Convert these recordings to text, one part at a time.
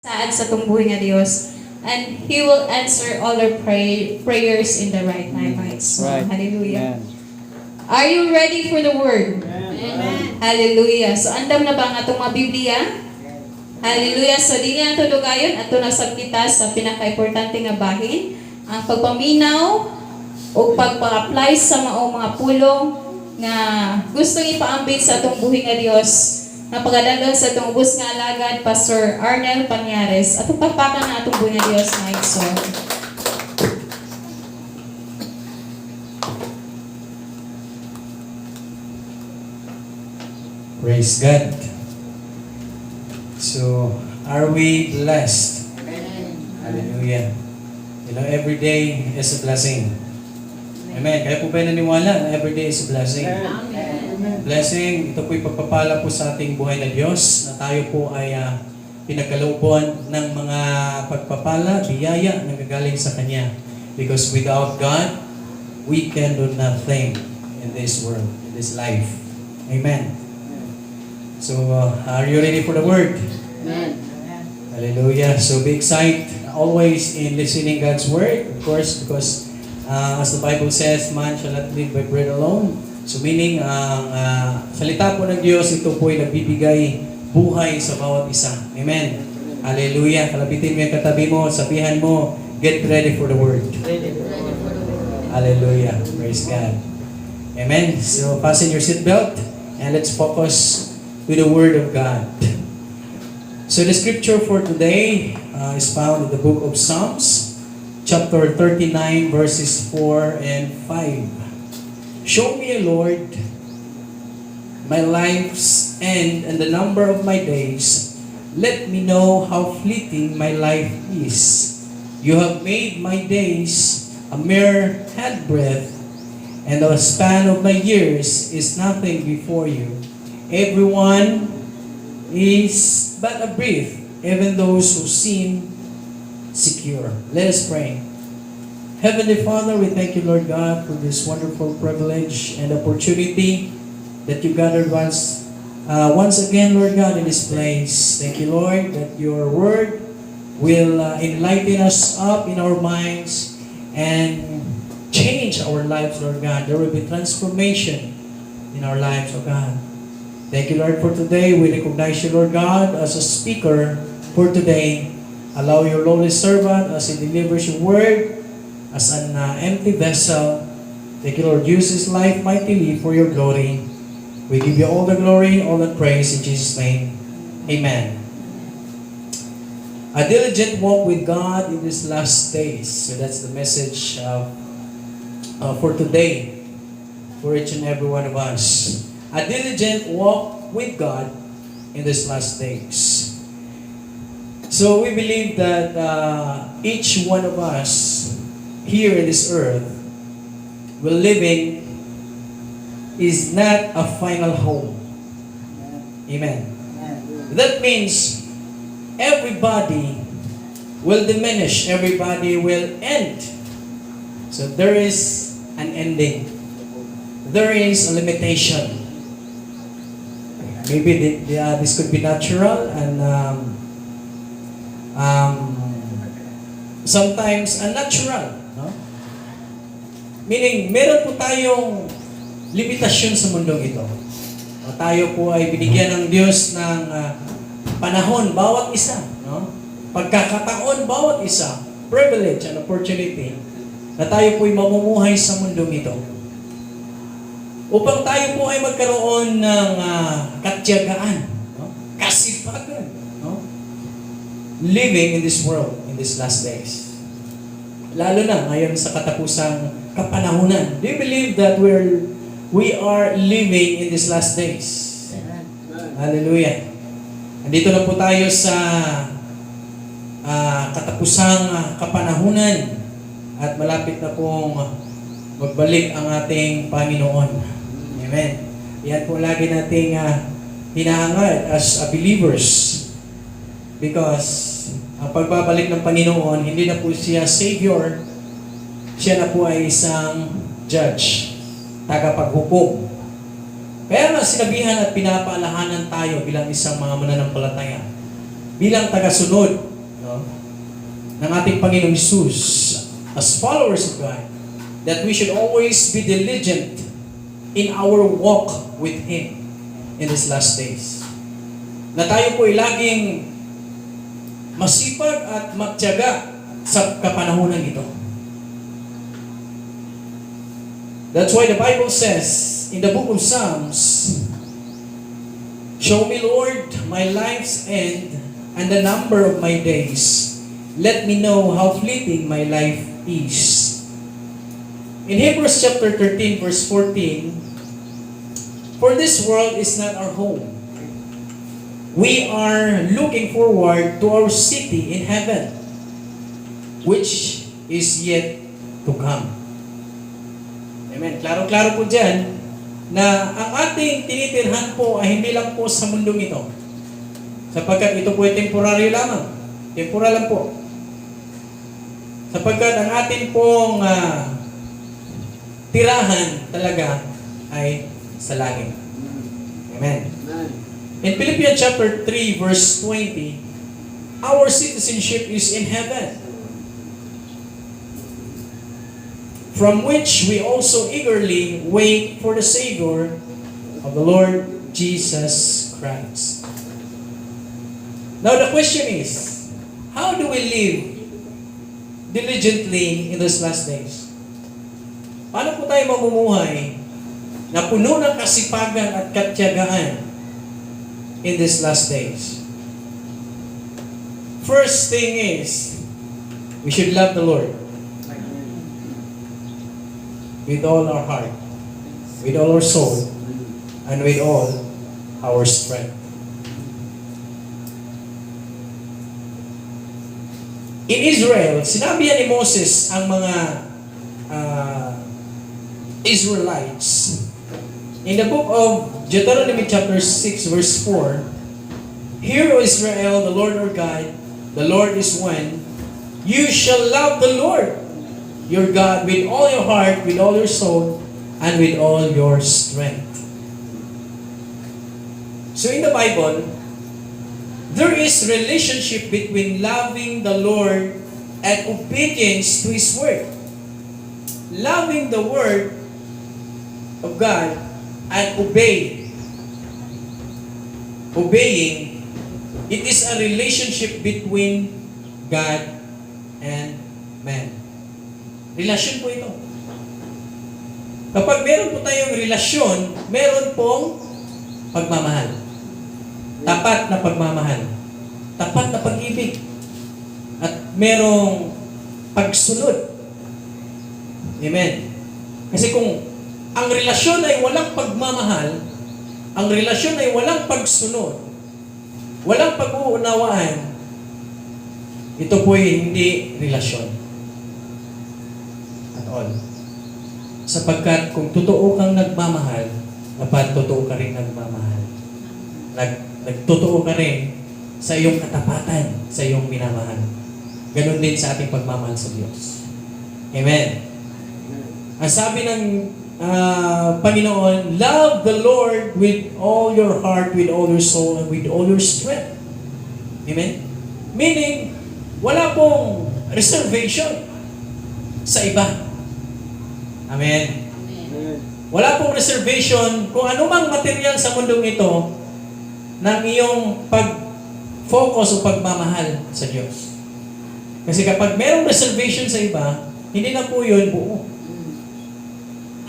saad sa tungbuhin nga Dios, and He will answer all our prayers in the right time. Right? So, Right. hallelujah. Amen. Are you ready for the Word? Amen. Hallelujah. So, andam na ba nga itong mga Biblia? Hallelujah. So, di na ito lugayon at ito nagsabita sa pinaka-importante nga bahin, ang pagpaminaw o pagpa-apply sa maong mga pulong nga gustong ipaambit sa itong buhay nga Dios na pagadagan sa itong ubos nga alagad, Pastor Arnel Panyares, at pagpapakan na itong buhay nga Dios na igsoon. Praise God. So, are we blessed? Hallelujah. You know, every day is a blessing. Amen. Kaya po ba naniwala na every day is a blessing? Blessing, ito po'y pagpapala po sa ating buhay na Diyos na tayo po ay pinagkalooban ng mga pagpapala, biyaya na gagaling sa Kanya. Because without God, we can do nothing in this world, in this life. Amen. So, are you ready for the Word? Amen. Hallelujah. So, be excited always in listening God's Word. Of course, because as the Bible says, man shall not live by bread alone. So meaning, ang salita po ng Diyos, ito po ay nagbibigay buhay sa bawat isa. Amen. Hallelujah. Kalabitin mo yung katabi mo, sabihan mo, get ready for the Word. Hallelujah. Praise God. Amen. So fasten your seatbelt and let's focus with the Word of God. So the scripture for today is found in the book of Psalms, chapter 39, verses 4 and 5. Show me, Lord, my life's end and the number of my days. Let me know how fleeting my life is. You have made my days a mere handbreadth, and the span of my years is nothing before you. Everyone is but a breath, even those who seem secure. Let us pray. Heavenly Father, we thank you, Lord God, for this wonderful privilege and opportunity that you gathered once again, Lord God, in this place. Thank you, Lord, that your word will enlighten us up in our minds and change our lives, Lord God. There will be transformation in our lives, oh God. Thank you, Lord, for today. We recognize you, Lord God, as a speaker for today. Allow your lowly servant as he delivers your word as an empty vessel. Thank you, Lord. Use his life mightily for your glory. We give you all the glory, all the praise in Jesus' name. Amen. A diligent walk with God in these last days. So that's the message for today, for each and every one of us. A diligent walk with God in these last days. So we believe that each one of us here in this earth, we're living is not a final home. Amen. That means everybody will diminish, everybody will end. So there is an ending. There is a limitation. Maybe this could be natural and sometimes unnatural. No? Meaning, meron po tayong limitasyon sa mundong ito. O, tayo po ay binigyan ng Diyos ng panahon, bawat isa. No? Pagkakataon, bawat isa. Privilege and opportunity na tayo po ay mamumuhay sa mundong ito. Upang tayo po ay magkaroon ng katiyagaan, no? Kasipagan, no? Living in this world, in these last days. Lalo na ngayon sa katapusang kapanahunan. Do you believe that we are living in these last days? Hallelujah. Andito na po tayo sa katapusang kapanahunan at malapit na pong magbalik ang ating Panginoon. Amen. Yan po lagi nating hinahangad as believers. Because ang pagbabalik ng Panginoon, hindi na po siya Savior, siya na po ay isang judge, tagapaghukom. Kaya nga sinabihan at pinapaalahanan tayo bilang isang mga mananampalataya, bilang tagasunod no, ng ating Panginoong Jesus as followers of God, that we should always be diligent in our walk with Him in these last days. Na tayo po ay laging masipag at magtiyaga sa kapanahunan ito. That's why the Bible says in the book of Psalms, "Show me, Lord, my life's end and the number of my days. Let me know how fleeting my life is." In Hebrews chapter 13, verse 14, "For this world is not our home. We are looking forward to our city in heaven, which is yet to come." Amen. Klaro-klaro po dyan na ang ating tinitirhan po ay hindi lang po sa mundong ito. Sapagkat ito po ay temporaryo lamang. Temporal lang po. Sapagkat ang ating pong tirahan talaga ay sa langit. Amen. In Philippians chapter 3 verse 20, our citizenship is in heaven, from which we also eagerly wait for the Savior of the Lord Jesus Christ. Now the question is, how do we live diligently in these last days? Paano po tayo mamumuhay na puno ng kasipagan at katiyagaan in these last days? First thing is, we should love the Lord with all our heart, with all our soul, and with all our strength. In Israel, sinabi ni Moses ang mga Israelites. In the book of Deuteronomy chapter 6 verse 4, "Hear, O Israel, the Lord our God, the Lord is one. You shall love the Lord your God with all your heart, with all your soul, and with all your strength." So in the Bible, there is relationship between loving the Lord and obedience to His Word. Loving the Word of God and obeying, it is a relationship between God and man. Relasyon po ito. Kapag meron po tayong relasyon, meron pong pagmamahal. Tapat na pagmamahal. Tapat na pag-ibig. At merong pagsunod. Amen. Kasi kung ang relasyon ay walang pagmamahal, ang relasyon ay walang pagsunod, walang pag-uunawaan, ito po ay hindi relasyon. All. Sapagkat kung totoo kang nagmamahal, dapat totoo ka rin nagmamahal. Nagtotoo ka rin sa iyong katapatan, sa iyong minamahal. Ganon din sa ating pagmamahal sa Diyos. Amen. Ang sabi ng Panginoon, love the Lord with all your heart, with all your soul, and with all your strength. Amen? Meaning, wala pong reservation sa iba. Amen. Wala pong reservation kung anumang material sa mundong ito ng iyong pag-focus o pagmamahal sa Diyos. Kasi kapag merong reservation sa iba, hindi na po yun buo.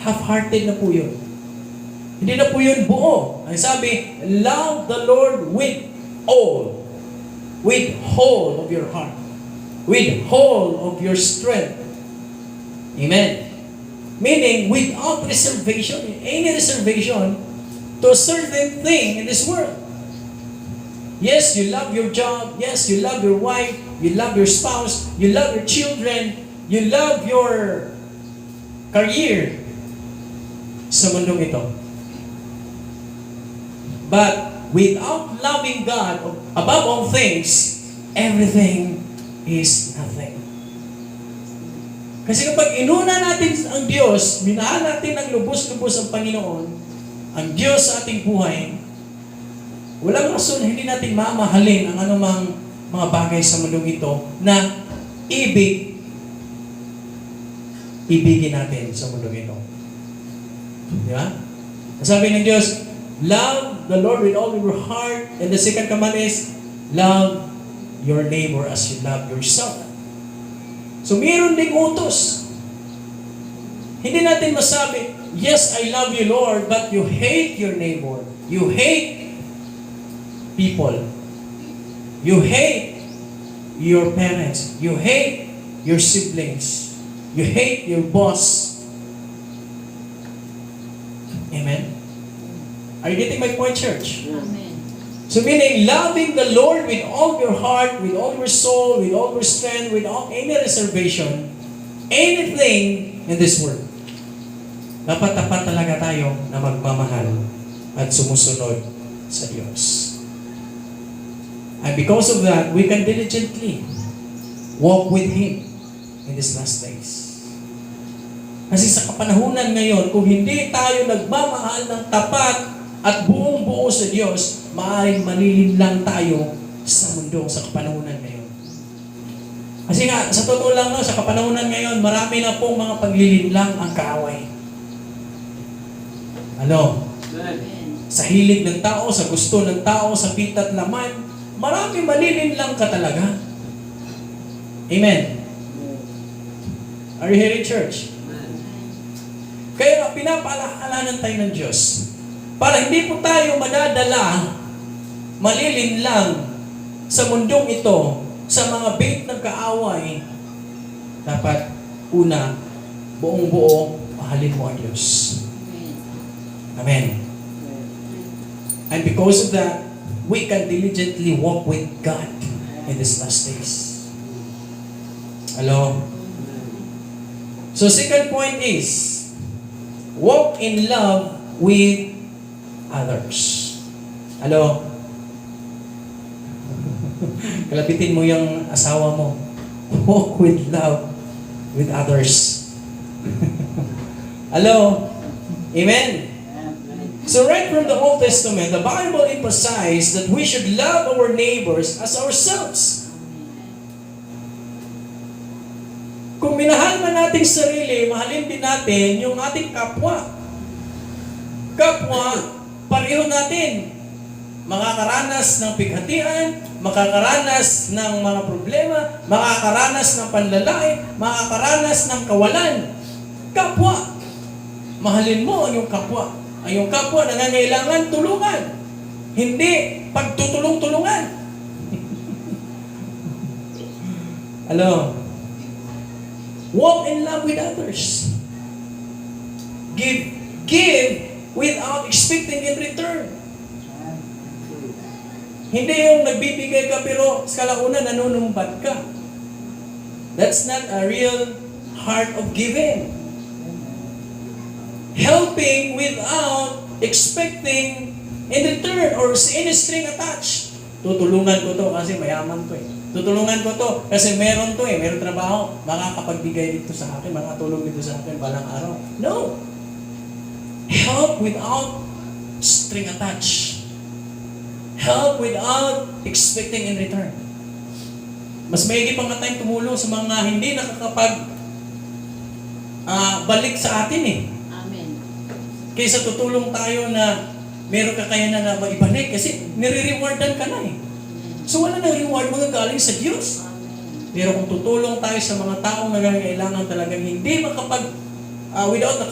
Half-hearted na po yun. Hindi na po yun buo. Ang sabi, love the Lord with all of your heart, with whole of your strength. Amen. Meaning, without reservation, any reservation to a certain thing in this world. Yes, you love your job. Yes, you love your wife. You love your spouse. You love your children. You love your career sa mundong ito. But without loving God above all things, everything is nothing. Kasi kapag inuna natin ang Diyos, minahal natin ng lubos-lubos ang Panginoon, ang Diyos sa ating buhay, walang rason hindi natin mamahalin ang anumang mga bagay sa mundong ito na ibigin natin sa mundong ito. Di ba? Sabi ng Diyos, love the Lord with all your heart. And the second command is, love your neighbor as you love yourself. So, mayroon ding utos. Hindi natin masabi, yes, I love you, Lord, but you hate your neighbor. You hate people. You hate your parents. You hate your siblings. You hate your boss. Amen? Are you getting my point, church? Amen. So meaning, loving the Lord with all your heart, with all your soul, with all your strength, without any reservation, anything in this world. Dapat tapat talaga tayo na magmamahal at sumusunod sa Diyos. And because of that, we can diligently walk with Him in these last days. Kasi sa kapanahunan ngayon, kung hindi tayo nagmamahal ng tapat at buong-buo sa Diyos, maaaring manilinlang tayo sa mundo sa kapanahunan ngayon. Kasi nga, sa totoo lang, no, sa kapanahunan ngayon, marami na pong mga paglilinlang ang kaaway. Ano? Sa hilig ng tao, sa gusto ng tao, sa pitat laman, marami manilinlang ka talaga. Amen. Are you hearing, church? Kaya pinapaalalahanan tayo ng Diyos para hindi po tayo madadala, malilinlang sa mundong ito, sa mga bait ng kaaway. Dapat, una, buong-buo, mahalin mo ang Diyos. Amen. And because of that, we can diligently walk with God in these last days. Hello? So second point is, walk in love with others. Hello? Kalapitin mo yung asawa mo. Walk with love with others. Hello? Amen? So right from the Old Testament, the Bible emphasized that we should love our neighbors as ourselves. Kung minahal man nating sarili, mahalin din natin yung ating kapwa. Kapwa, pareho natin. Makakaranas ng pighatian, makakaranas ng mga problema, makakaranas ng panlalait, makakaranas ng kawalan. Kapwa. Mahalin mo ang iyong kapwa. Ang iyong kapwa nangangailangan tulungan. Hindi pagtutulong-tulungan. Hello? Walk in love with others. Give without expecting in return. Hindi yung nagbibigay ka pero sa kalauna nanunumbat ka. That's not a real heart of giving. Helping without expecting in return or any string attached. Tutulungan ko to kasi mayaman to eh. Tutulungan ko to kasi meron to eh. Meron trabaho. Makakapagbigay dito sa akin. Makatulong dito sa akin balang araw. No. Help without string attached. Help without expecting in return. Mas maigi pang tayong tumulong sa mga hindi nakakapag balik sa atin eh. Amen. Kaysa tutulong tayo na meron kakayanan na maibalik kasi nire-rewardan ka na eh. So wala nang reward magagaling sa Diyos. Pero kung tutulong tayo sa mga taong nangangailangan talagang hindi without the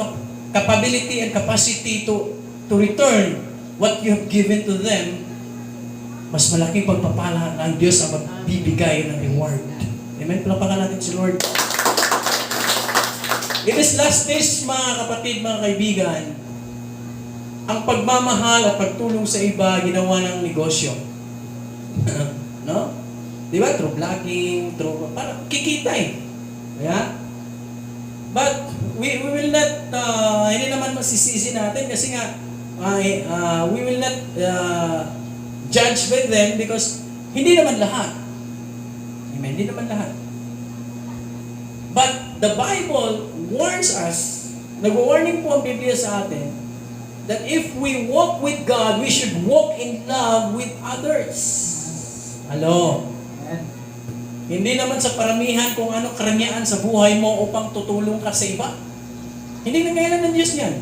capability and capacity to return what you have given to them, mas malaking pagpapala ng Diyos ang magbibigay ng reward. Amen? Palapakan natin si Lord. In this last days, mga kapatid, mga kaibigan, ang pagmamahal at pagtulong sa iba, ginawa ng negosyo. No? Di ba? Through vlogging, para kikita eh. Yeah? But, we will not, hindi naman masisisi natin kasi nga, we will not judge by them because hindi naman lahat. Amen? Hindi naman lahat. But, the Bible warns us, nag-warning po ang Biblia sa atin, that if we walk with God, we should walk in love with others. Hello? Hindi naman sa paramihan kung ano karangyaan sa buhay mo upang tutulong ka sa iba. Hindi na kailan ng Diyos yan.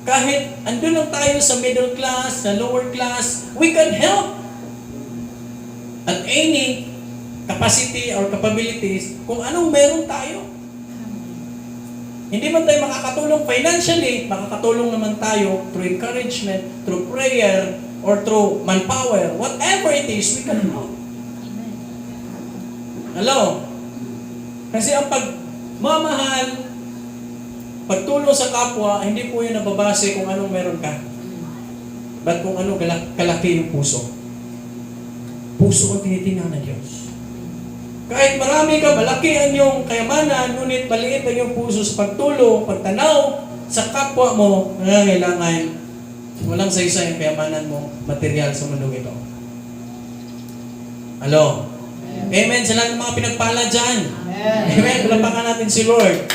Kahit andun lang tayo sa middle class, sa lower class, we can help at any capacity or capabilities kung anong meron tayo. Hindi man tayo makakatulong financially, makakatulong naman tayo through encouragement, through prayer, or through manpower. Whatever it is, we can help. Hello? Kasi ang pagmamahal, pagtulong sa kapwa, hindi po yun nababase kung anong meron ka. But kung anong kalaki yung puso. Puso ang tinitingnan ng Diyos. Kahit marami ka, malaki ang iyong kayamanan, ngunit maliit ang iyong puso sa pagtulong, pagtanaw sa kapwa mo, nangangailangan walang saysay ang kayamanan mo, material sa mundong ito. Hello? Amen sa lahat ng mga pinagpala dyan. Amen. Palapakan natin si Lord.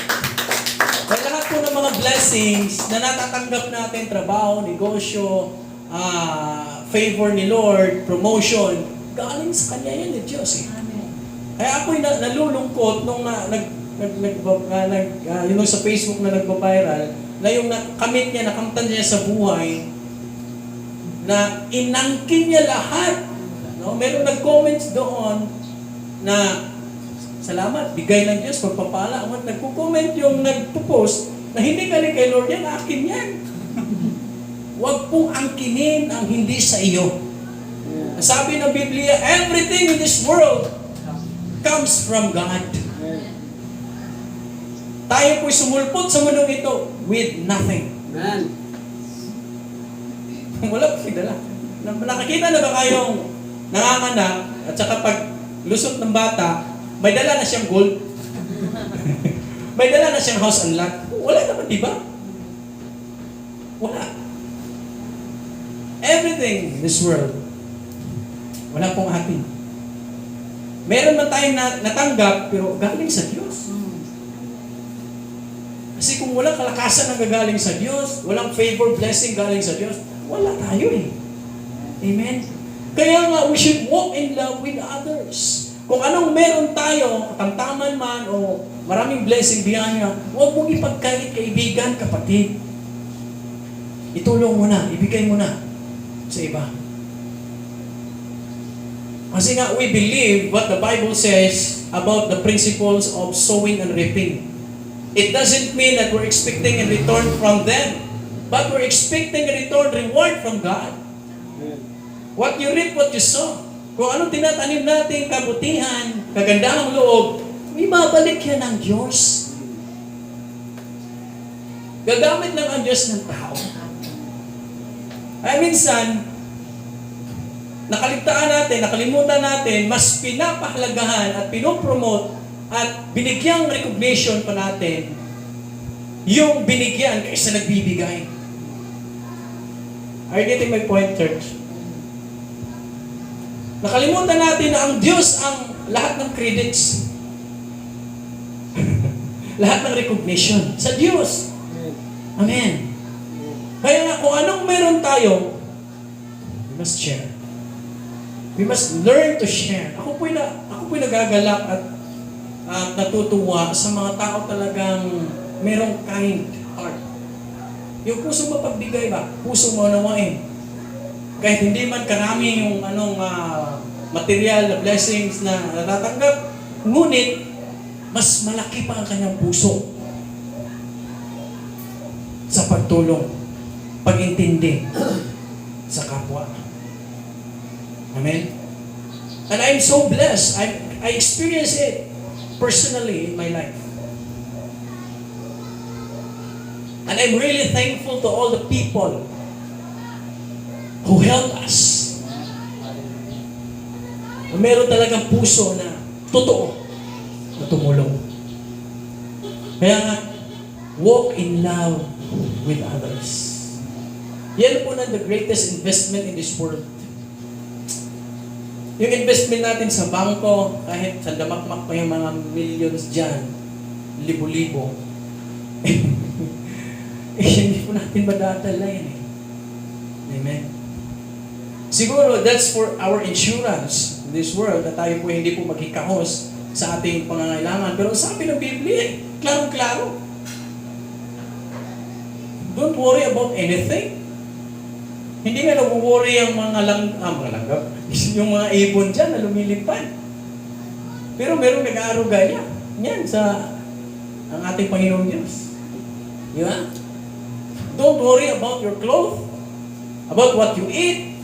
Kaya lahat po ng mga blessings na natatanggap natin, trabaho, negosyo, favor ni Lord, promotion, galing sa Kanya yan ni Diyos. Kaya ako'y nalulungkot nung yung sa Facebook na nagpa-viral, na yung nakamit niya, nakamtan niya sa buhay, na inangkin niya lahat. No? Meron nag-comments doon na salamat, bigay ng Diyos, pagpapala. At nagpo-comment yung nagpo-post na hindi galing kay Lord yan, akin yan. Huwag pong angkinin ang hindi sa iyo. Sabi ng Biblia, everything in this world comes from God. Tayo po'y sumulpot sa mundong ito with nothing. Amen. Wala po dala. Nakakita na ba kayong nanganganak at saka pag lusot ng bata, may dala na siyang gold? May dala na siyang house and lot? Wala naman, di ba? Wala. Everything in this world, wala pong atin. Meron man tayong natanggap, pero galing sa Diyos. Kasi kung walang kalakasan na gagaling sa Diyos, walang favor, blessing galing sa Diyos, wala tayo eh. Amen? Kaya nga, we should walk in love with others. Kung anong meron tayo, katamtaman man, o maraming blessing biyaya, huwag mong ipagkait kaibigan, kapatid. Itulong mo na, ibigay mo na sa iba. Kasi nga, we believe what the Bible says about the principles of sowing and reaping. It doesn't mean that we're expecting a return from them, but we're expecting a return reward from God. What you reap, what you sow. Kung anong tinatanim natin, kabutihan, kagandahang loob, may babalik yan ng Diyos. Gagamit lang ang Diyos ng tao. Ay minsan, nakalimutan natin, mas pinapahalagahan at pinopromote at binigyang recognition pa natin yung binigyan kaysa nagbibigay. Are you getting my point, church? Nakalimutan natin na ang Diyos ang lahat ng credits. Lahat ng recognition sa Diyos. Amen. Kaya nga, kung anong meron tayo, we must share. We must learn to share. Ako po'y nagagalak at natutuwa sa mga tao talagang merong kind heart. Yung puso mapagbigay ba? Puso maunawain. Kahit hindi man karami yung material na blessings na natatanggap, ngunit mas malaki pa ang kanyang puso sa pagtulong, pag-intindi sa kapwa. Amen? And I'm so blessed. I experience it personally in my life. And I'm really thankful to all the people who helped us. Meron talagang puso na totoo na tumulong. Kaya nga, walk in love with others. Yan po na the greatest investment in this world. Yung investment natin sa bangko, kahit sa damakmak pa yung mga millions dyan, libo-libo, hindi po natin madadala yan eh. Amen? Siguro, that's for our insurance. in this world na tayo po hindi po magkikahos sa ating pangangailangan. Pero sabi ng Biblia, klarong-klaro. Don't worry about anything. Hindi nga nag-worry ang mga langgam, yung mga ibon dyan na lumilipad. Pero merong nag-aaruga niya. Yan sa ang ating Panginoong Diyos. Di ba? Don't worry about your clothes, about what you eat,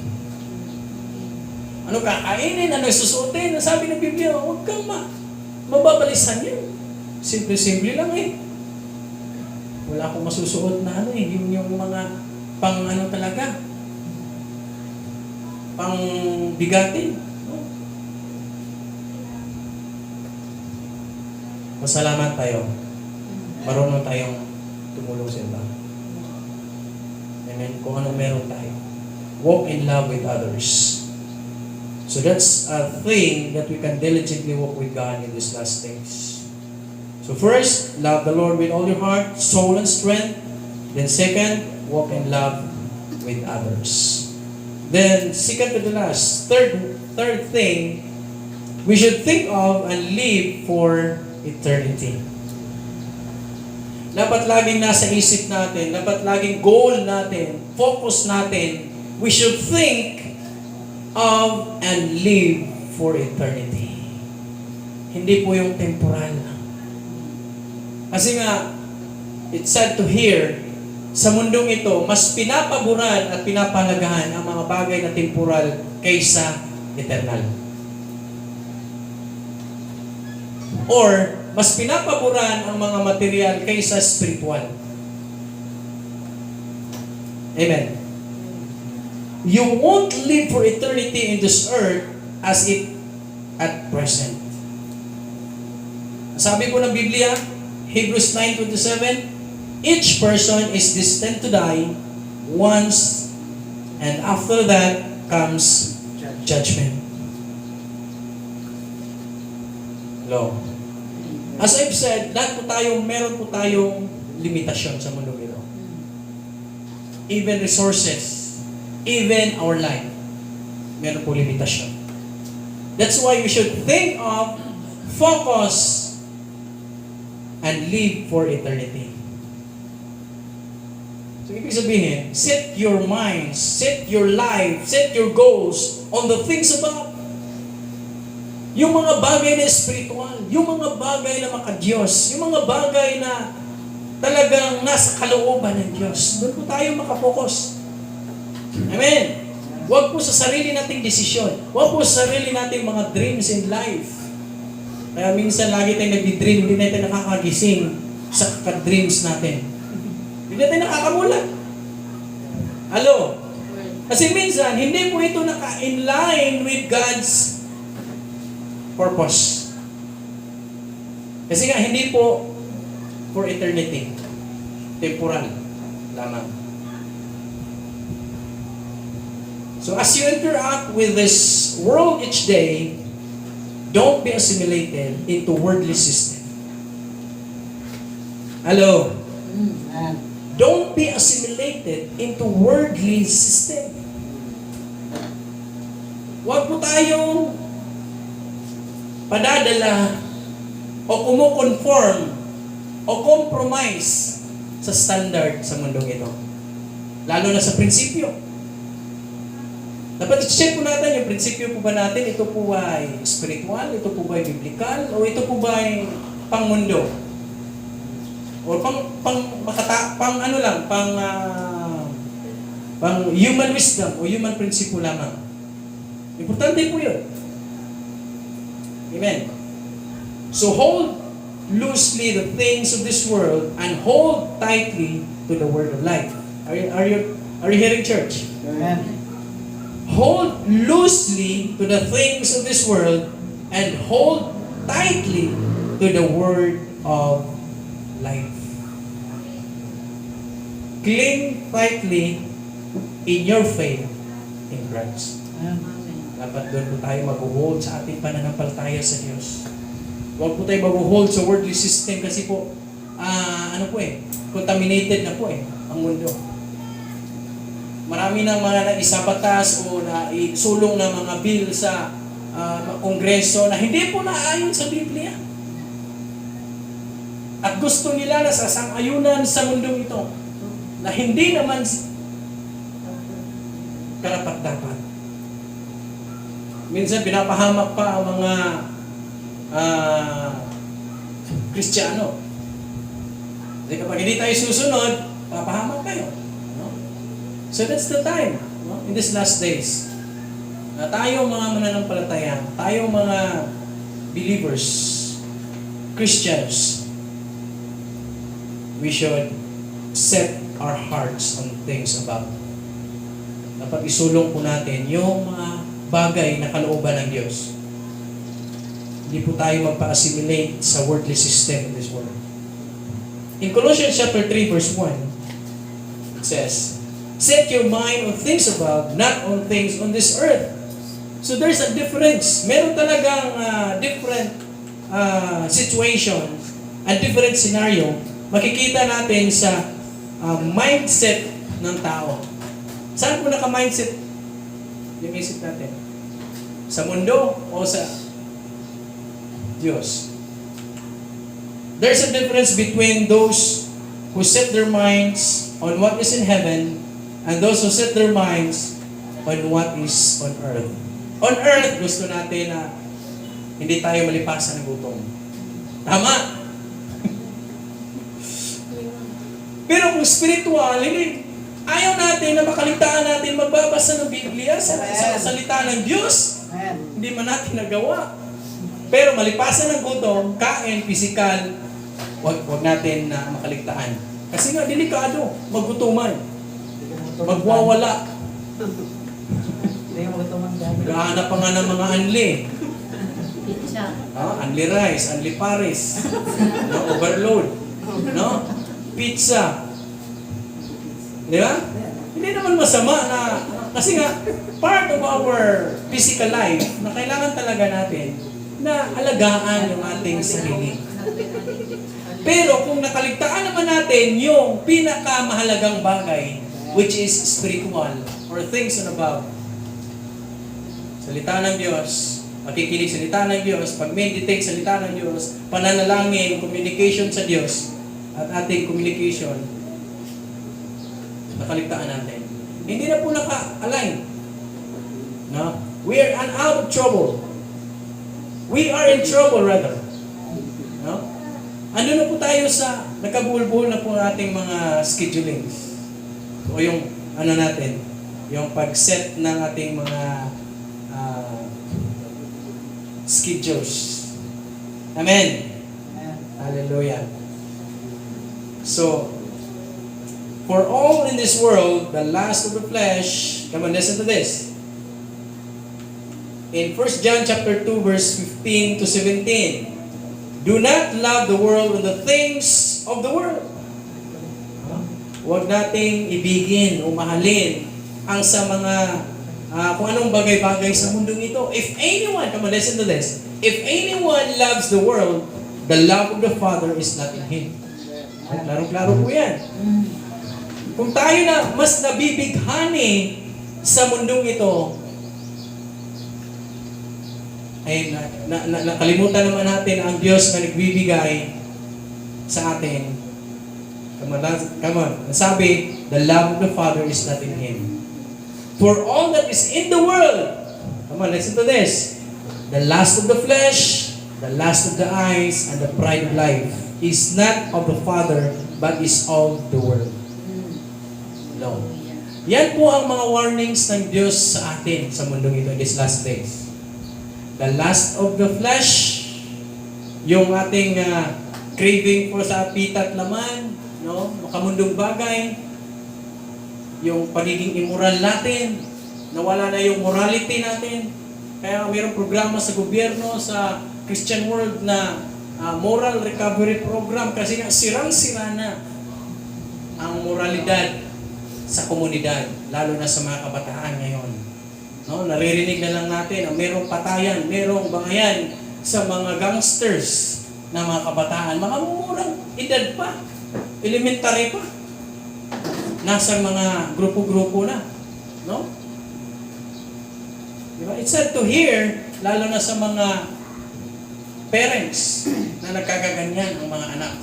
ano kakainin, ano susuotin. Sabi ng Biblia, huwag kang mababalisan yun. Simple-simple lang eh. Wala akong masusuot na ano eh, yung mga pang ano talaga, pang bigatin. No? Masalamat tayo. Marunong tayong tumulong sa iba. Amen. Kung anong meron tayo. Walk in love with others. So that's a thing that we can diligently walk with God in these last days. So first, love the Lord with all your heart, soul, and strength. Then second, walk in love with others. Then second to the last, third thing, we should think of and live for eternity. Dapat laging nasa isip natin, dapat laging goal natin, focus natin, we should think of and live for eternity. Hindi po yung temporal. Kasi nga, it's sad to hear, sa mundong ito, mas pinapaboran at pinapalagahan ang mga bagay na temporal kaysa eternal. Or, mas pinapaboran ang mga material kaysa spiritual. Amen. You won't live for eternity in this earth as it at present. Sabi po ng Biblia, Hebrews 9:27, each person is destined to die once, and after that comes judgment. Hello. As I've said, meron po tayong limitasyon sa mundo ito. Even resources, even our life, meron po limitasyon. That's why we should think of, focus, and live for eternity. So, ibig sabihin, set your minds, set your life, set your goals on the things above. Yung mga bagay na espiritual, yung mga bagay na maka-Diyos, yung mga bagay na talagang nasa kalooban ng Diyos. Doon po tayo makapokus. Amen. Huwag po sa sarili nating desisyon. Huwag po sa sarili nating mga dreams in life. Kaya minsan lagi tayong nag-dream, hindi natin nakakagising sa dreams natin. Hindi natin nakakamulat. Hello? Kasi minsan, hindi po ito in line with God's purpose. Kasi nga, hindi po for eternity. Temporal lamang. So as you interact with this world each day, don't be assimilated into worldly system. Hello? Don't be assimilated into worldly system. Huwag po tayong padadala o kumukonform o compromise sa standard sa mundong ito. Lalo na sa prinsipyo. Dapat i-check po natin yung prinsipyo po ba natin, ito po ay spiritual, ito po ba ay biblical, o ito po ba ay pangmundo? O pang human wisdom o human principle lamang. Importante po yun. Amen. So hold loosely the things of this world and hold tightly to the word of life. Are you hearing, church? Amen. Hold loosely to the things of this world and hold tightly to the word of life. Cling tightly in your faith in Christ. Dapat doon po tayo mag-hold sa ating pananampalataya sa Diyos. Huwag po tayo mag-hold sa worldly system kasi po, contaminated na po ang mundo. Marami ng mga naisabatas o naisulong na mga bill sa kongreso na hindi po naayon sa Biblia. At gusto nila na sasang-ayunan sa mundong ito na hindi naman karapat-dapat. Minsan pinapahamak pa ang mga Kristiyano. Kasi kapag hindi tayo susunod, papahamak kayo. No? So that's the time, no? In these last days. Na tayo mga mananampalataya, tayo mga believers, Christians, we should set our hearts on things above. Dapat isulong po natin yung mga bagay na kalooban ng Diyos. Hindi po tayo magpa-assimilate sa worldly system in this world. In Colossians chapter 3 verse 1, it says, set your mind on things above, not on things on this earth. So there's a difference. Meron talagang different situation and different scenario. Makikita natin sa mindset ng tao. Saan po naka-mindset yung isip natin? Sa mundo o sa Diyos? There's a difference between those who set their minds on what is in heaven and those who set their minds on what is on earth. On earth, gusto natin na hindi tayo malipasan ng gutom. Tama? Pero kung spiritual, ayaw natin na makaligtaan natin magbabasa ng Biblia sa salita ng Diyos. Hindi man natin nagawa. Pero malipasan ng gutom, kain, pisikal, wag natin na makaligtaan. Kasi nga, delikado, maggutuman, magwawala. Gahanap pa nga ng mga anli. Anli rice, anli pares, no? Overload, no? Pizza. Di ba? Hindi naman masama na, kasi nga, part of our physical life na kailangan talaga natin na alagaan yung ating sarili. Pero kung nakaligtaan naman natin yung pinakamahalagang bagay, which is spiritual or things on above, salita ng Diyos, makikinig salita ng Diyos, pag-meditate salita ng Diyos, pananalangin, communication sa Diyos, at ating communication, nakaligtaan natin. Hindi na po naka-align. No? We are out of trouble. We are in trouble rather. No? Ano na po tayo sa nagkabuhol-buhol na po ating mga schedulings. O yung ano natin, yung pag-set ng ating mga schedules. Amen. Hallelujah. So, for all in this world, the last of the flesh, come on, listen to this. In 1 John chapter 2, verse 15 to 17, do not love the world and the things of the world. Huwag nating ibigin o mahalin ang sa mga kung anong bagay-bagay sa mundong ito. If anyone, come on, listen to this. If anyone loves the world, the love of the Father is not in him. Klaro-klaro po yan. Kung tayo na mas nabibighani sa mundong ito, ay nakalimutan naman natin ang Diyos na nagbibigay sa atin. Come on. Sabi, the love of the Father is not in him. For all that is in the world, come on, listen to this. The lust of the flesh, the lust of the eyes, and the pride of life is not of the Father, but is of the world. No. Yan po ang mga warnings ng Diyos sa atin sa mundong ito in these last days. The lust of the flesh, yung ating craving for sa pita at laman, no? Makamundong bagay, yung pagiging immoral natin, nawala na yung morality natin. Kaya mayroong programa sa gobyerno, sa Christian world na moral recovery program kasi nga sirang-sira na ang moralidad sa komunidad, lalo na sa mga kabataan ngayon. No, naririnig na lang natin, mayroong patayan, mayroong bangayan sa mga gangsters na mga kabataan, mga murang edad pa, elementary pa. Nasa mga grupo-grupo na, no? Diba? It's sad to hear lalo na sa mga parents na nagkakaganyan ang mga anak.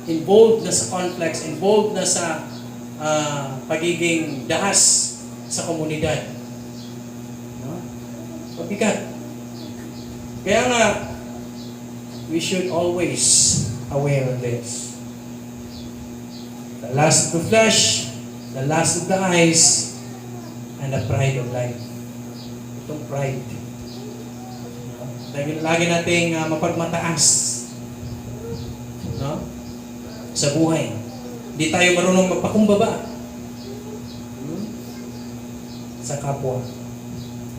Involved na sa conflicts, involved na sa pagiging dahas sa komunidad. No? Pabigat. Kaya nga, we should always aware of this. The lust of the flesh, the lust of the eyes, and the pride of life. Itong pride. Lagi nating mapagmataas, no? Sa buhay. Hindi tayo marunong magpakumbaba sa kapwa.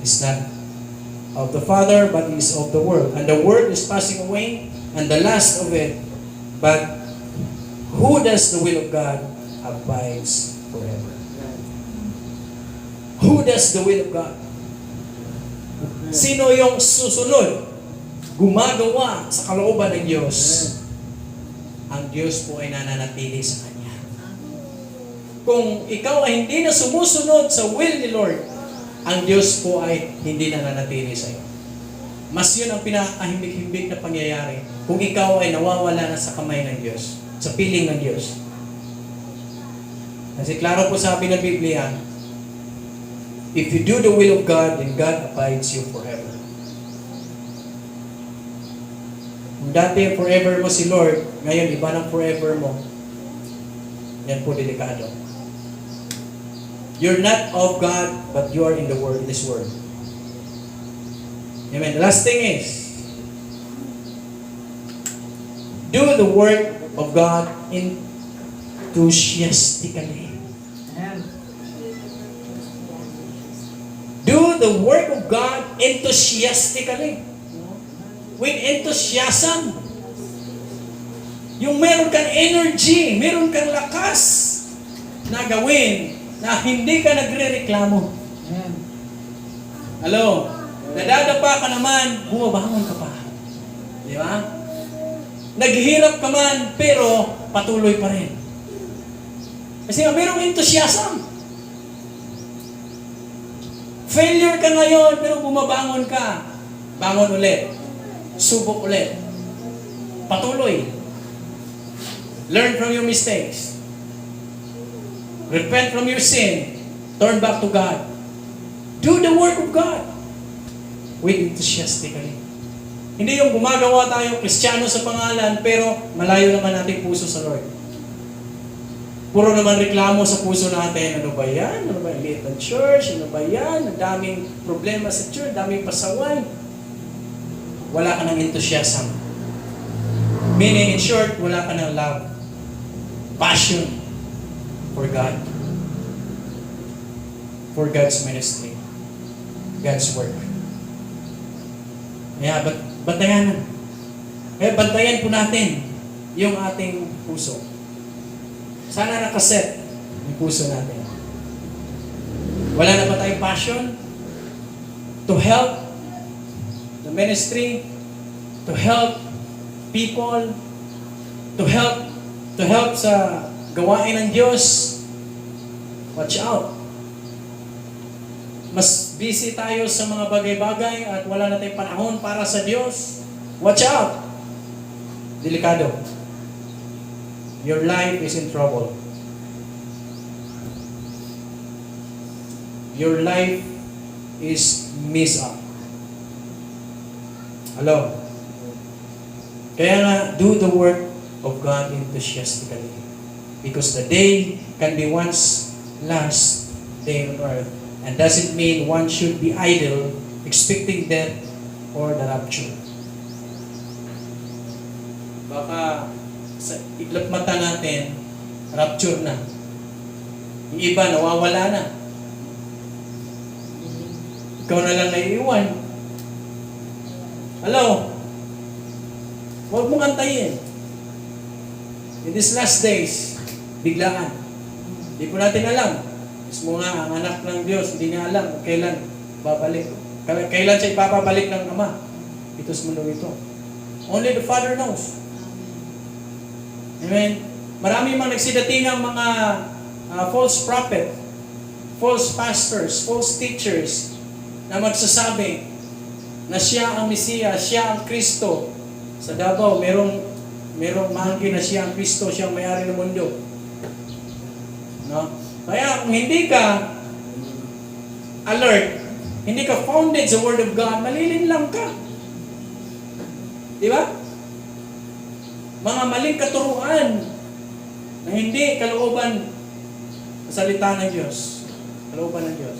It's not of the Father, but is of the world. And the world is passing away, and the last of it. But who does the will of God abides forever. Who does the will of God? Sino yung susunod, gumagawa sa kalooban ng Diyos? Ang Diyos po ay nananatili sa Kanya. Kung ikaw ay hindi na sumusunod sa will ni Lord, ang Diyos po ay hindi nananatili sa iyo. Mas yun ang pinakahimbik-himbik na pangyayari kung ikaw ay nawawala na sa kamay ng Diyos, sa piling ng Diyos. Kasi klaro po sabi ng Biblia, if you do the will of God, then God abides you forever. Kung dati forever mo si Lord, ngayon iba ng forever mo, yan po delikado. You're not of God, but you are in the world, in this world. Amen. The last thing is, do the work of God enthusiastically. Do the work of God enthusiastically. With enthusiasm. Yung meron kang energy, meron kang lakas na gawin na hindi ka nagre-reklamo. Hello? Nadadapa ka naman, bumabangon ka pa. Di ba? Naghihirap ka man, pero patuloy pa rin. Kasi merong enthusiasm. Failure ka ngayon, pero bumabangon ka. Bangon ulit. Subok ulit. Patuloy. Learn from your mistakes. Repent from your sin. Turn back to God. Do the work of God. With enthusiastically. Hindi yung gumagawa tayo Kristiyano sa pangalan, pero malayo naman nating puso sa Lord. Puro naman reklamo sa puso natin. Ano ba yan? Ano ba yung liit ng church? Ano ba yan? Ang daming problema sa church. Daming pasaway. Wala ka ng enthusiasm. Meaning, in short, wala ka ng love. Passion for God. For God's ministry. God's work. Kaya, bantayan. Kaya bantayan po natin yung ating puso. Sana nakaset yung puso natin. Wala na ba tayong passion to help the ministry, to help people, to help sa gawain ng Diyos? Watch out. Mas busy tayo sa mga bagay-bagay at wala na tayong panahon para sa Diyos. Watch out. Delikado. Your life is in trouble. Your life is messed up. Hello? Kaya nga, do the work of God enthusiastically. Because the day can be one's last day on earth. And doesn't mean one should be idle, expecting death or the rapture. Baka sa iglap mata natin, rapture na. Yung iba, nawawala na. Ikaw na lang naiiwan. Hello? Huwag mong antayin. In these last days, biglaan. Hindi po natin alam. Mismo nga, ang anak ng Diyos, hindi niya alam kailan babalik. Kailan siya ipapabalik ng Ama. Ito sa mundo ito. Only the Father knows. Amen? Marami mga nagsidatingang mga false prophet, false pastors, false teachers na magsasabi na siya ang Mesias, siya ang Kristo. Sa Davao, merong mahangkin na siya ang Kristo, siya ang may-ari ng mundo. No? Kaya kung hindi ka alert, hindi ka founded sa Word of God, malilinlang ka. Di ba? Mga maling katuruan na hindi kalooban sa salita ng Diyos. Kalooban ng Diyos.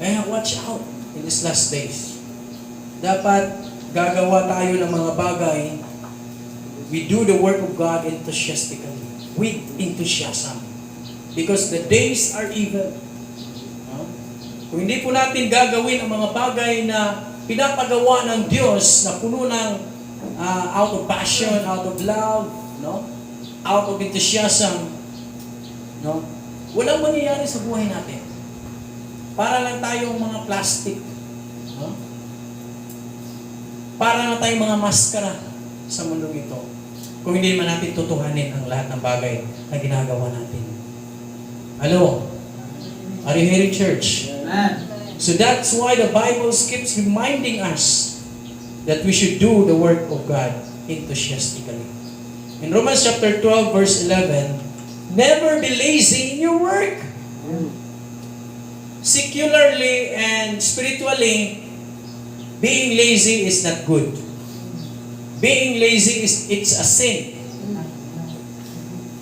Kaya watch out in these last days. Dapat gagawa tayo ng mga bagay. We do the work of God enthusiastically, with enthusiasm. Because the days are evil. Kung hindi po natin gagawin ang mga bagay na pinapagawa ng Diyos na puno ng out of passion, out of love, no? Out of enthusiasm, no? Walang mangyayari sa buhay natin. Para lang tayong mga plastic, no? Para lang tayong mga maskara sa mundong ito. Kung hindi man natin tutuhanin ang lahat ng bagay na ginagawa natin. Hello? Are you hearing, church? Amen. So that's why the Bible keeps reminding us that we should do the work of God enthusiastically. In Romans chapter 12, verse 11, never be lazy in your work. Secularly and spiritually, being lazy is not good. Being lazy it's a sin.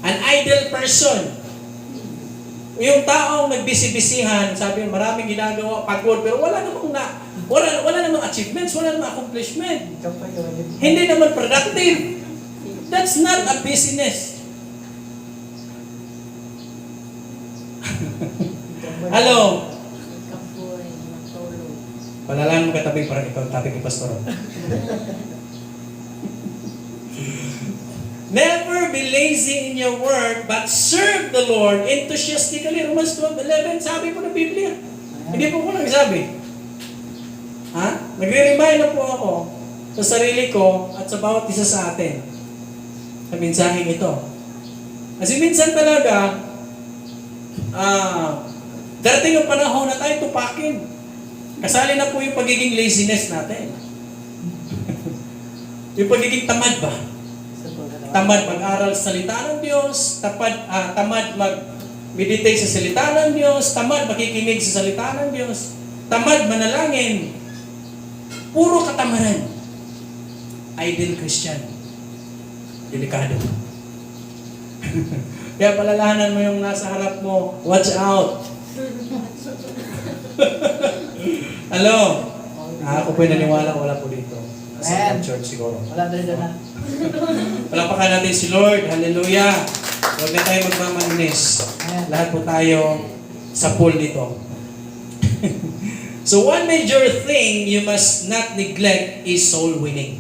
An idle person, yung taong nagbisi-bisihan, sabi maraming ginagawa, pagod, pero wala namang achievements, wala namang accomplishment. Hindi naman productive. That's not a business. Hello? Palalaan mo katabi para ikaw tabi kay pastor. Never be lazy in your work, but serve the Lord enthusiastically. Romans 12:11, sabi po ng Biblia. Hindi po ko nagsabi. Nagre-remind na po ako sa sarili ko at sa bawat isa sa atin sa mensaheng ito. Kasi minsan talaga, darating ang panahon na tayo tupakin. Kasali na po yung pagiging laziness natin. Yung pagiging tamad ba? Tamad mag-aral sa salita ng Diyos, tamad mag-meditate sa salita ng Diyos, tamad makikinig sa salita ng Diyos, tamad manalangin. Puro katamaran. Idle Christian. Delikado. Kaya palalahanan mo yung nasa harap mo, watch out. Hello? Ako po'y naniwala, wala po dito. Sa church siguro. Wala na rin na. Palapakan natin si Lord. Hallelujah. Huwag na tayo magmamaninis. Lahat po tayo sa pool dito. So one major thing you must not neglect is soul winning.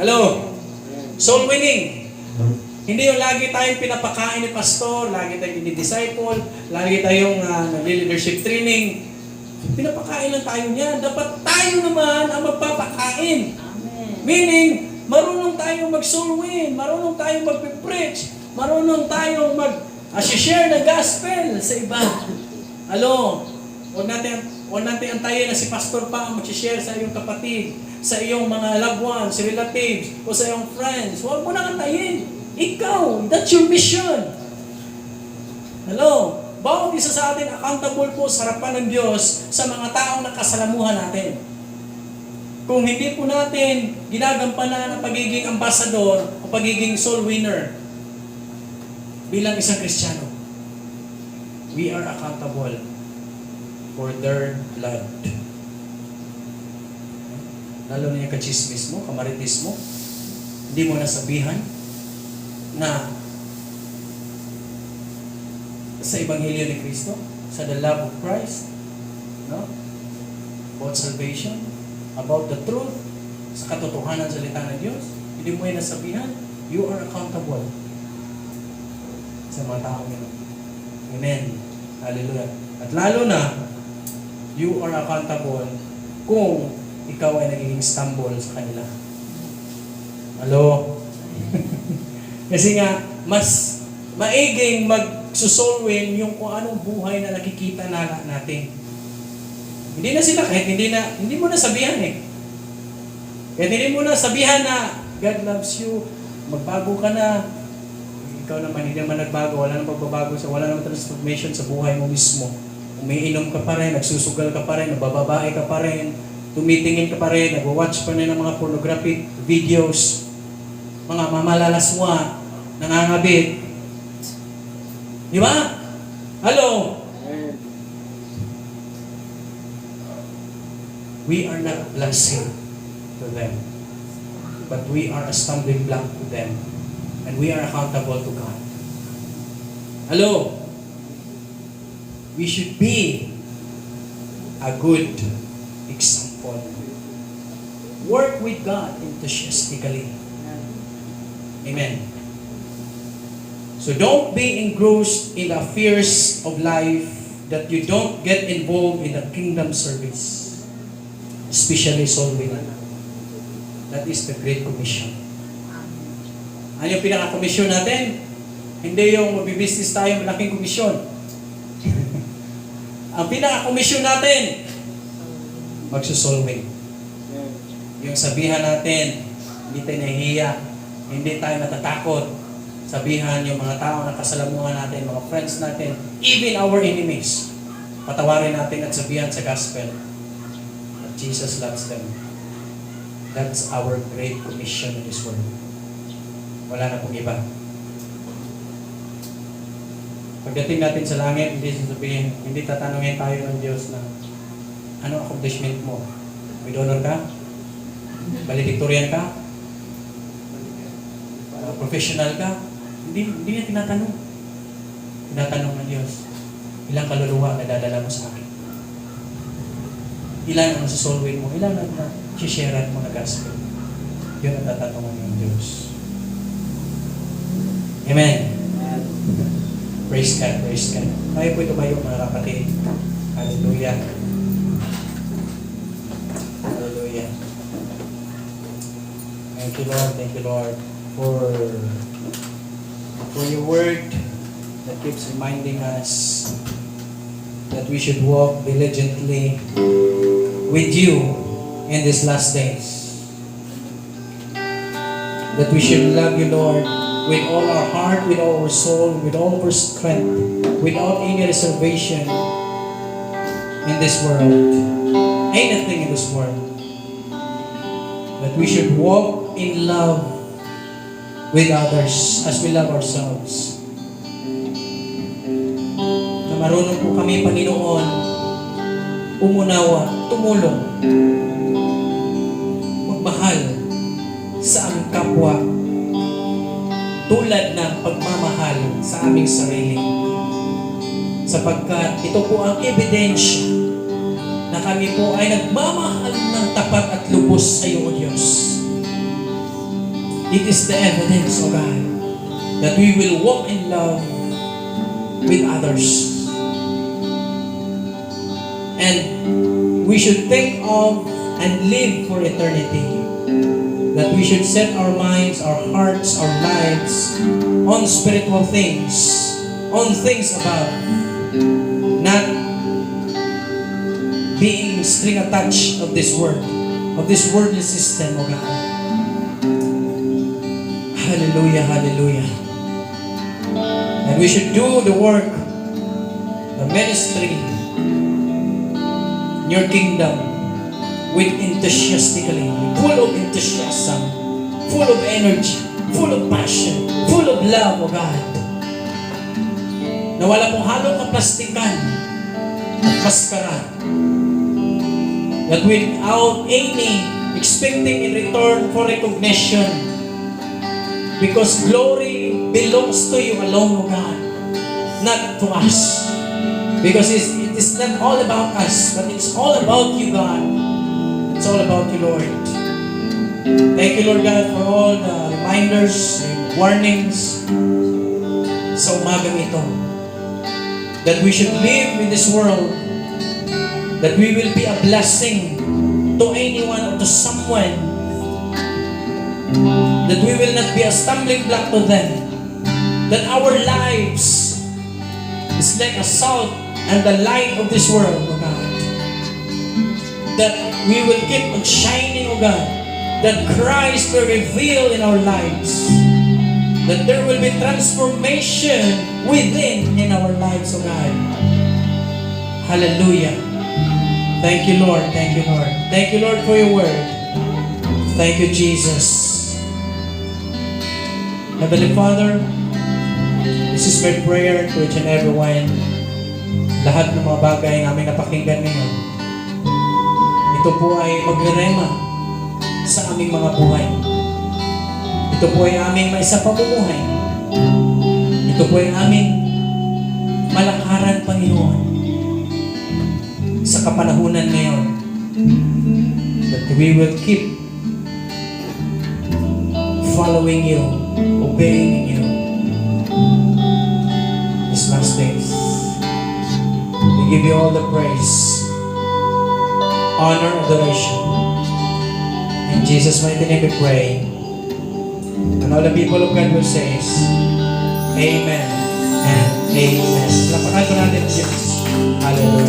Hello? Soul winning. Hindi yung lagi tayong pinapakain ni pastor, lagi tayong dinidisciple, lagi tayong leadership training. Pinapakain lang tayo niyan. Dapat tayo naman ang magpapakain. Amen. Meaning, marunong tayong mag-soul win, marunong tayong mag-preach, marunong tayong mag-share ng gospel sa iba. Alo, huwag natin antayin na si pastor pa ang mag-share sa iyong kapatid, sa iyong mga loved ones, relatives, o sa iyong friends. Huwag mo na antayin. Ikaw, that's your mission. Hello? Bawat isa sa atin accountable po sa harapan ng Diyos sa mga taong nakasalamuhan natin. Kung hindi po natin ginagampanan ang pagiging ambasador o pagiging soul winner bilang isang Kristiyano, we are accountable for their blood. Lalo na yung kachismis mo, kamaritis mo, hindi mo nasabihan na sa Ebanghelyo ni Kristo, sa the love of Christ, no? About salvation, about the truth, sa katotohanan ng salita ng Diyos, hindi mo yung nasabihan, you are accountable sa mga tao nila. Amen. Hallelujah. At lalo na, you are accountable kung ikaw ay nagiging stumble sa kanila. Hello? Kasi nga, mas maiging mag-soul win yung kung anong buhay na nakikita natin. Hindi na sila, kahit hindi mo na sabihan eh. Kahit hindi mo na sabihan na God loves you, magbago ka na, ikaw naman, hindi naman nagbago, wala nang pagbabago, wala nang transformation sa buhay mo mismo. Umiinom ka pa rin, nagsusugal ka pa rin, nagbababae ka pa rin, tumitingin ka pa rin, nag-watch pa rin ng mga pornographic videos, mga mamalalaswa, nangangabit. Di ba? Hello? We are not a blessing to them, but we are a stumbling block to them, and we are accountable to God. Hello? We should be a good example. Work with God enthusiastically. Amen. So don't be engrossed in the affairs of life that you don't get involved in the kingdom service. Especially soul winning. That is the Great Commission. Ano yung pinaka-commission natin? Hindi yung mabibusiness tayo malaking komisyon. Ang pinaka-commission natin, magsusoul win. Yung sabihan natin, hindi tayo nahihiya, hindi tayo natatakot. Sabihan yung mga tao na kasalamuhan natin, mga friends natin, even our enemies. Patawarin natin at sabihan sa gospel. Jesus loves them. That's our great commission in this world. Wala na pong iba. Pagdating natin sa langit, hindi tatanungin tayo ng Diyos na ano accomplishment mo? With honor ka? Valedictorian ka? Professional ka? Hindi niya tinatanong. Tinatanong ng Diyos, ilang kaluluwa na dadala mo sa akin? Ilan ang nasa-soul mo? Ilan ang na-sharean mo na gospel? Yun ang tatatungan ng Diyos. Amen. Praise God, praise God. Tayo po ito kayo mga kapatid. Hallelujah. Hallelujah. Thank you Lord, for your word that keeps reminding us that we should walk diligently with you in these last days. That we should love you, Lord, with all our heart, with all our soul, with all our strength, without any reservation in this world. Anything in this world. That we should walk in love with others as we love ourselves. Na marunong po kami, Panginoon, umunawa, tumulong, magmahal sa aming kapwa tulad ng pagmamahal sa aming sarili. Sapagkat ito po ang ebidensya na kami po ay nagmamahal ng tapat at lubos sa iyo, O Diyos. It is the evidence, O God, that we will walk in love with others. And we should think of and live for eternity. That we should set our minds, our hearts, our lives on spiritual things, on things above, not being string attached of this world, of this worldly system, O God. Hallelujah, hallelujah. And we should do the work, the ministry in your kingdom with enthusiastically, full of enthusiasm, full of energy, full of passion, full of love, O God. Na wala pong halong kaplastikan at maskara. That without any expecting in return for recognition, because glory belongs to you alone, O God, not to us. Because it is not all about us, but it's all about you, God. It's all about you, Lord. Thank you, Lord God, for all the reminders and warnings sa umagang ito. That we should live in this world, that we will be a blessing to anyone or to someone, that we will not be a stumbling block to them, that our lives is like a salt and the light of this world, O God. that we will keep on shining, O God, that Christ will reveal in our lives, that there will be transformation within in our lives, O God. Hallelujah. Thank you, Lord. Thank you, Lord. Thank you, Lord, for your word. Thank you, Jesus. Heavenly Father, this is my prayer to each and everyone. Lahat ng mga bagay namin napakinggan ngayon, ito po ay magrerema sa aming mga buhay. Ito po ay aming maisapamumuhay. Ito po ay aming malakaran, Panginoon, sa kapanahunan ngayon, that we will keep following you, obeying you these last days. We give you all the praise, honor, adoration. In Jesus' mighty name we pray. And all the people of God will say, Amen and Amen. Lapakan ko natin Diyos. Hallelujah.